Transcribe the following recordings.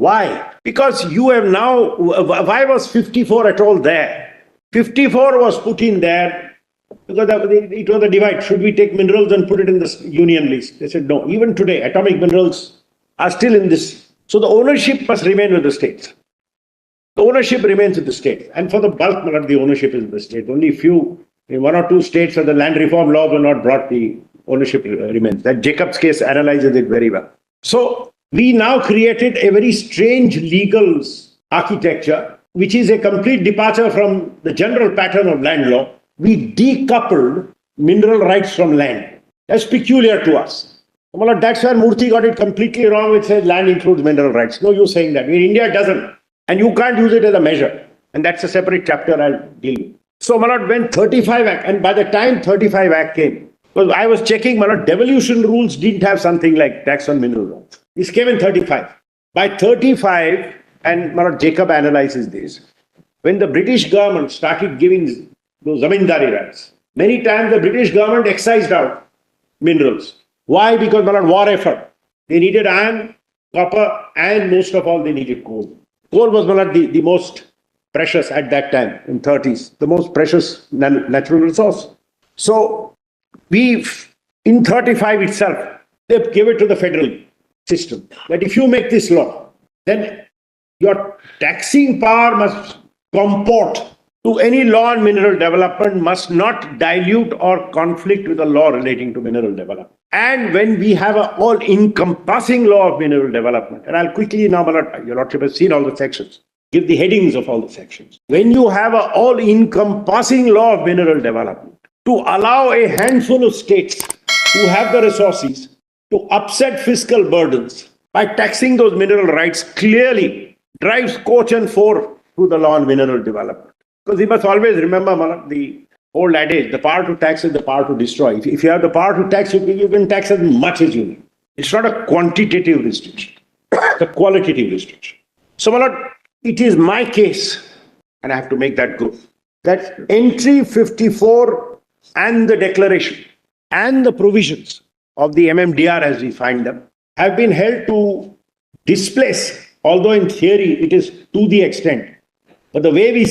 Why? Because you have now, why was 54 at all there? 54 was put in there because it was a divide. Should we take minerals and put it in the union list? They said no. Even today, atomic minerals are still in this. So the ownership must remain with the states. The ownership remains with the states. And for the bulk, the ownership is with the state. Only few, in one or two states where the land reform laws were not brought, the ownership remains. That Jacob's case analyzes it very well. So we now created a very strange legal architecture, which is a complete departure from the general pattern of land law. We decoupled mineral rights from land. That's peculiar to us. Well, that's where Murthy got it completely wrong, which says land includes mineral rights. No use saying that. In India, it doesn't. And you can't use it as a measure. And that's a separate chapter I'll deal with. So, when 35 Act, and by the time 35 Act came, because I was checking, devolution rules didn't have something like tax on mineral rights. This came in 35. By 35, and Jacob analyzes this, when the British government started giving those zamindari rights, many times the British government excised out minerals. Why? Because war effort. They needed iron, copper, and most of all, they needed coal. Coal was the most precious at that time, in 30s, the most precious natural resource. So, in 35 itself, they gave it to the federal system, that if you make this law, then your taxing power must comport to any law on mineral development, must not dilute or conflict with the law relating to mineral development. And when we have an all-encompassing law of mineral development, and I'll quickly now, your Lordship has seen all the sections, give the headings of all the sections. When you have an all-encompassing law of mineral development, to allow a handful of states who have the resources to upset fiscal burdens by taxing those mineral rights clearly drives coach and four through the law on mineral development. Because we must always remember the old adage, the power to tax is the power to destroy. If you have the power to tax, you can tax as much as you need. It's not a quantitative restriction, it's a qualitative restriction. So, it is my case, and I have to make that good, that entry 54 and the declaration and the provisions of the MMDR as we find them have been held to displace, although in theory it is to the extent, but the way we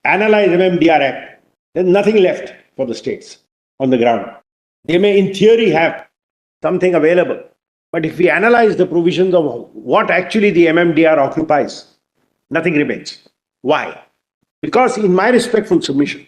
analyze MMDR Act, there's nothing left for the states on the ground. They may in theory have something available, but if we analyze the provisions of what actually the MMDR occupies, nothing remains. Why? Because in my respectful submission,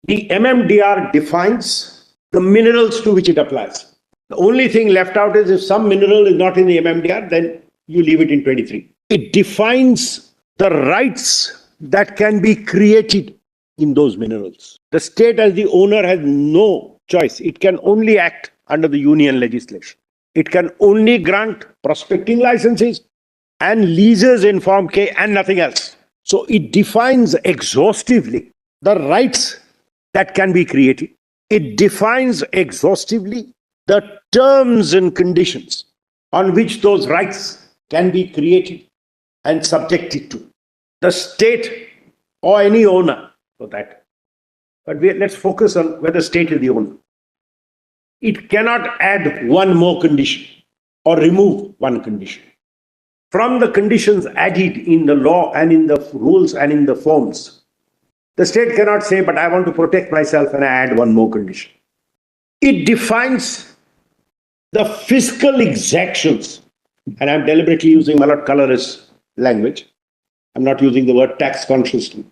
the MMDR defines the minerals to which it applies. The only thing left out is if some mineral is not in the MMDR, then you leave it in 23. It defines the rights that can be created in those minerals. The state as the owner has no choice. It can only act under the union legislation. It can only grant prospecting licenses and leases in Form K and nothing else. So it defines exhaustively the rights that can be created. It defines exhaustively the terms and conditions on which those rights can be created and subjected to. The state or any owner for that. But let's focus on whether the state is the owner. It cannot add one more condition or remove one condition. From the conditions added in the law and in the rules and in the forms, the state cannot say, but I want to protect myself and I add one more condition. It defines the fiscal exactions, and I'm deliberately using Malad colorist language. I'm not using the word tax consciously,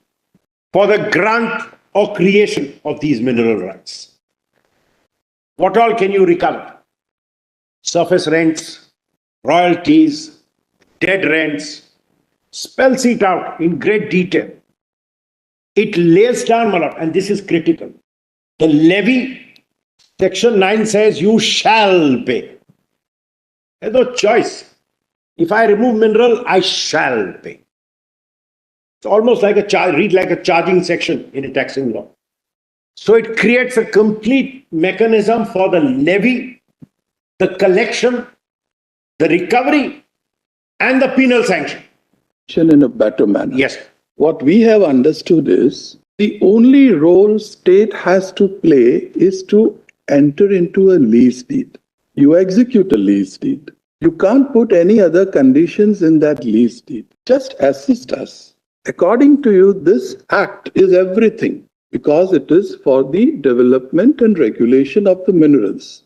for the grant or creation of these mineral rights. What all can you recover? Surface rents, royalties, dead rents, spells it out in great detail. It lays down, and this is critical. The levy, section 9 says you shall pay. There's no choice. If I remove mineral, I shall pay. It's almost like read like a charging section in a taxing law. So it creates a complete mechanism for the levy, the collection, the recovery, and the penal sanction. In a better manner. Yes. What we have understood is the only role state has to play is to enter into a lease deed. You execute a lease deed. You can't put any other conditions in that lease deed. just assist us. According to you, this act is everything because it is for the development and regulation of the minerals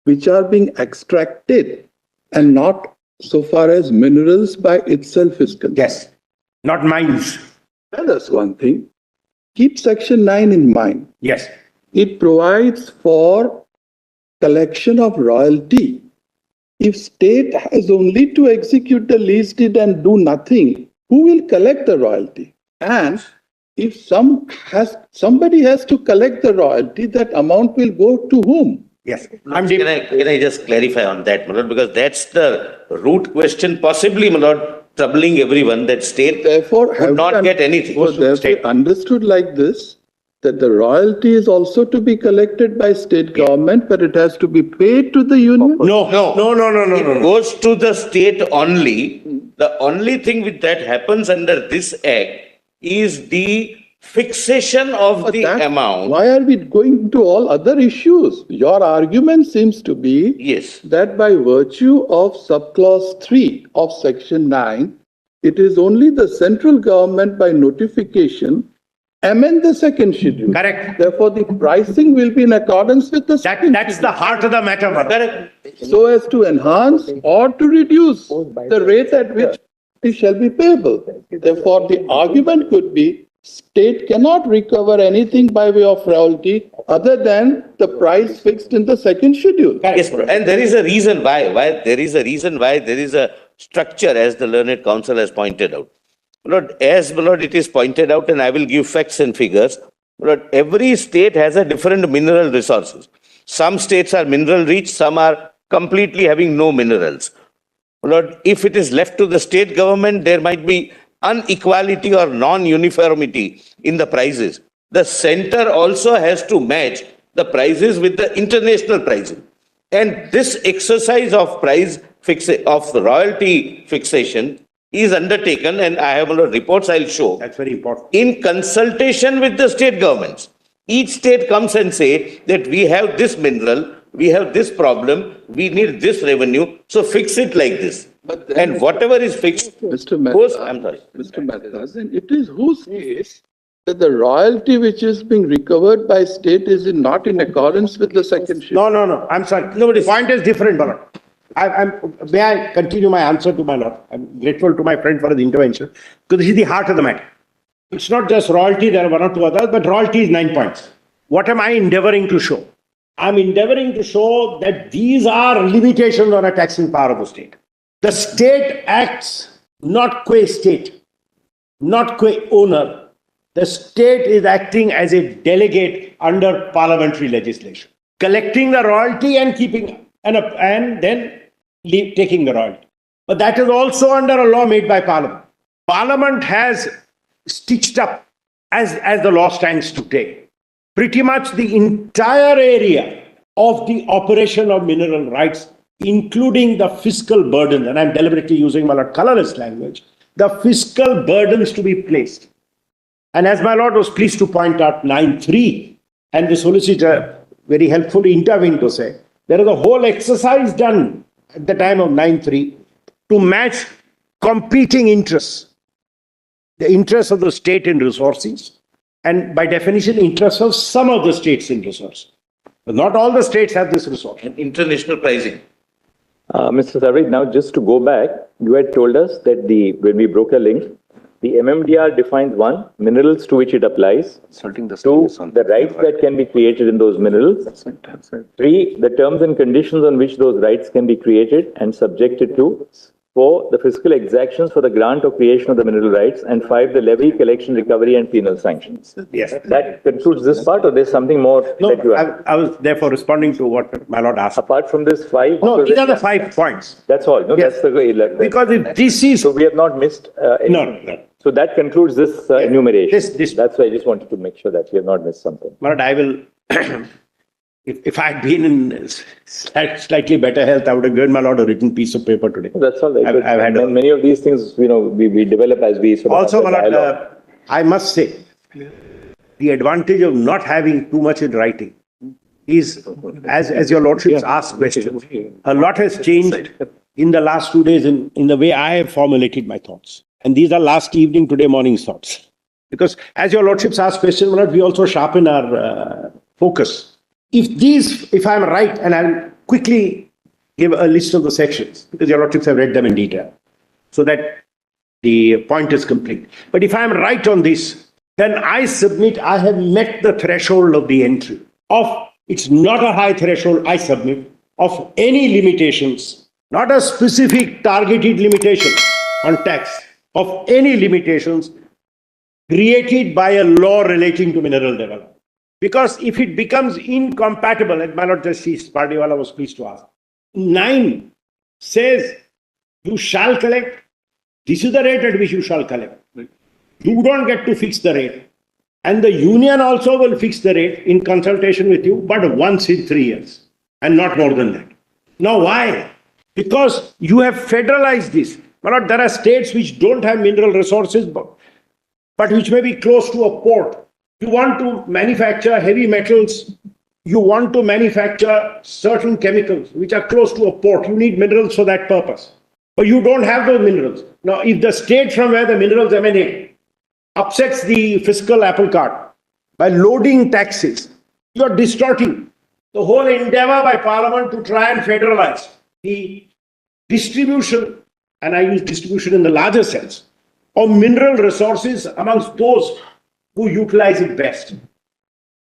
which are being extracted and not so far as minerals by itself is concerned. Yes, not mines. Tell us one thing. Keep section 9 in mind. Yes. It provides for collection of royalty. If state has only to execute the lease deed and do nothing, who will collect the royalty? And if somebody has to collect the royalty, that amount will go to whom? Yes. Can I just clarify on that, my lord, because that's the root question, possibly, my lord, troubling everyone, that state Therefore, would not get anything. So therefore, understood like this, that the royalty is also to be collected by state government, but it has to be paid to the union? No. It goes to the state only. The only thing with that happens under this act is the fixation of the amount. Why are we going to all other issues? Your argument seems to be Yes. that by virtue of subclause 3 of section 9, it is only the central government by notification amend the second schedule. Correct. Therefore, the pricing will be in accordance with the second That's the heart of the matter. Correct. so as to enhance or to reduce the rate at which it shall be payable. Therefore, the argument could be state cannot recover anything by way of royalty other than the price fixed in the second schedule. Yes, and there is a reason why. There is a structure, as the learned counsel has pointed out. Lord, it is pointed out, and I will give facts and figures. Lord, every state has a different mineral resources. Some states are mineral rich, some are completely having no minerals. Lord, if it is left to the state government, there might be inequality or non-uniformity in the prices. The center also has to match the prices with the international pricing. And this exercise of royalty fixation is undertaken, and I have reports I'll show. That's very important. In consultation with the state governments. Each state comes and say that we have this mineral, we have this problem, we need this revenue, so fix it like this. And whatever is fixed Mr. Mehta, goes, I'm sorry. Mr. Mehta, then it is whose case that the royalty which is being recovered by state is not in accordance with the second schedule? No. I'm sorry. No, the point is different, my lord. May I continue my answer to my lord? I'm grateful to my friend for his intervention, because this is the heart of the matter. It's not just royalty, there are one or two others, but royalty is 9 points. What am I endeavoring to show? I'm endeavoring to show that these are limitations on a taxing power of the state. The state acts not qua state, not qua owner. The state is acting as a delegate under parliamentary legislation, collecting the royalty and keeping, and then taking the royalty. But that is also under a law made by Parliament. Parliament has stitched up, as the law stands today, pretty much the entire area of the operation of mineral rights, including the fiscal burden, and I'm deliberately using my lord colorless language, the fiscal burdens to be placed. And as my lord was pleased to point out 9.3, and the solicitor very helpfully intervened to say, there is a whole exercise done at the time of 9.3 to match competing interests. The interests of the state in resources, and by definition, interests of some of the states in resources. But not all the states have this resource. And international pricing. Mr. Salve, now just to go back, you had told us that when we broke a link, the MMDR defines 1, minerals to which it applies, 2, the rights that can be created in those minerals, 3, the terms and conditions on which those rights can be created and subjected to, 4, the fiscal exactions for the grant or creation of the mineral rights, and 5, the levy, collection, recovery, and penal sanctions. Yes. That concludes this part, or there's something more that you have? I was therefore responding to what my lord asked. Apart from this 5? No, these are the 5 points. That's all. No, Yes. that's the 11. Because if this is... So we have not missed any. No. So that concludes this enumeration. This- That's why I just wanted to make sure that we have not missed something. But I will, if I had been in slightly better health, I would have given my lord a written piece of paper today. That's all. Right. I've had many of these things, we develop as we sort of Also, have my the lord, dialogue. I must say, the advantage of not having too much in writing is, as your lordships asked questions, a lot has changed in the last 2 days in the way I have formulated my thoughts. And these are last evening, today morning thoughts. Because as your lordships ask questions, we also sharpen our focus. If I'm right, and I'll quickly give a list of the sections, because your lordships have read them in detail, so that the point is complete. But if I'm right on this, then I submit I have met the threshold of the entry. It's not a high threshold, I submit, of any limitations, not a specific targeted limitation on tax, of any limitations created by a law relating to mineral development. Because if it becomes incompatible, as my Lord Justice Pardiwala was pleased to ask, 9 says you shall collect, this is the rate at which you shall collect. You don't get to fix the rate. And the union also will fix the rate in consultation with you, but once in 3 years, and not more than that. Now, why? Because you have federalized this. My Lord, there are states which don't have mineral resources, but which may be close to a port. You want to manufacture heavy metals, you want to manufacture certain chemicals which are close to a port. You need minerals for that purpose. But you don't have those minerals. Now, if the state from where the minerals emanate upsets the fiscal apple cart by loading taxes, you're distorting the whole endeavor by Parliament to try and federalize the distribution, and I use distribution in the larger sense, of mineral resources amongst those who utilize it best.